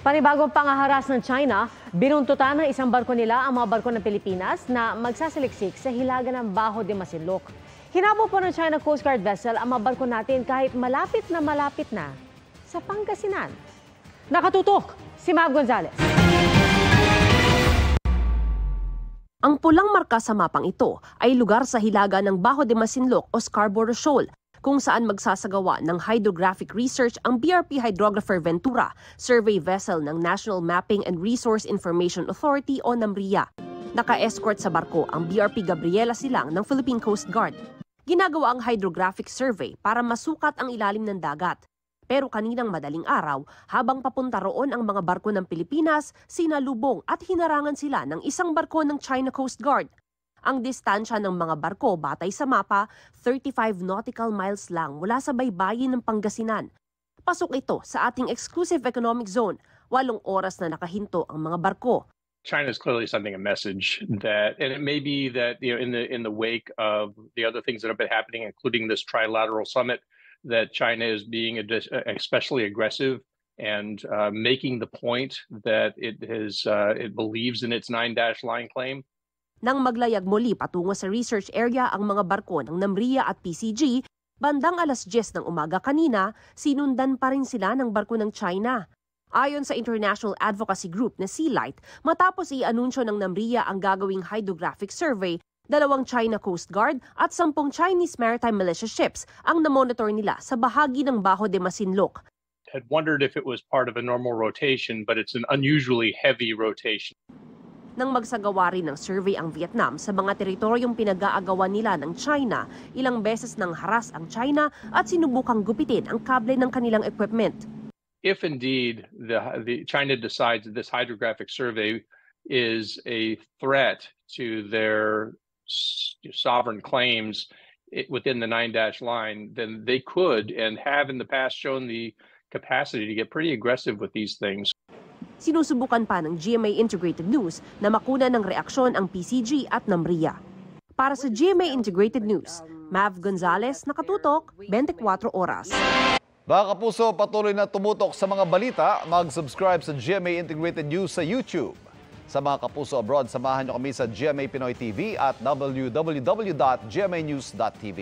Panibagong pangaharas ng China, binuntutan ng isang barko nila ang mga barko ng Pilipinas na magsasaliksik sa hilaga ng Bajo de Masinloc. Hinabol po ng China Coast Guard vessel ang mga barko natin kahit malapit na sa Pangasinan. Nakatutok si Mav Gonzalez. Ang pulang marka sa mapang ito ay lugar sa hilaga ng Bajo de Masinloc o Scarborough Shoal, kung saan magsasagawa ng hydrographic research ang BRP Hydrographer Ventura, survey vessel ng National Mapping and Resource Information Authority o NAMRIA. Naka-escort sa barko ang BRP Gabriela Silang ng Philippine Coast Guard. Ginagawa ang hydrographic survey para masukat ang ilalim ng dagat. Pero kaninang madaling araw, habang papunta roon ang mga barko ng Pilipinas, sinalubong at hinarangan sila ng isang barko ng China Coast Guard. Ang distansya ng mga barko batay sa mapa, 35 nautical miles lang mula sa baybayin ng Pangasinan. Pasok ito sa ating exclusive economic zone. 8 oras na nakahinto ang mga barko. China is clearly sending a message that, and it may be that in the wake of the other things that have been happening, including this trilateral summit, that China is being especially aggressive and making the point that it believes in its 9-dash line claim. Nang maglayag muli patungo sa research area ang mga barko ng NAMRIA at PCG, bandang alas 10 ng umaga kanina, sinundan pa rin sila ng barko ng China. Ayon sa International Advocacy Group na Sealight, matapos i-anunsyo ng NAMRIA ang gagawing hydrographic survey, 2 China Coast Guard at 10 Chinese Maritime Militia ships ang namonitor nila sa bahagi ng Bajo de Masinloc. Had wondered if it was part of a normal rotation, but it's an unusually heavy rotation. Nang magsagawa rin ng survey ang Vietnam sa mga teritoryong pinag-aagawan nila ng China, ilang beses nang haras ang China at sinubukang gupitin ang kable ng kanilang equipment. If indeed the China decides that this hydrographic survey is a threat to their sovereign claims within the 9-dash line, then they could and have in the past shown the capacity to get pretty aggressive with these things. Sinusubukan pa ng GMA Integrated News na makuna ng reaksyon ang PCG at NAMRIA. Para sa GMA Integrated News, Mav Gonzalez, nakatutok, 24 oras. Mga kapuso, patuloy na tumutok sa mga balita, mag-subscribe sa GMA Integrated News sa YouTube. Sa mga kapuso abroad, samahan niyo kami sa GMA Pinoy TV at www.gmanews.tv.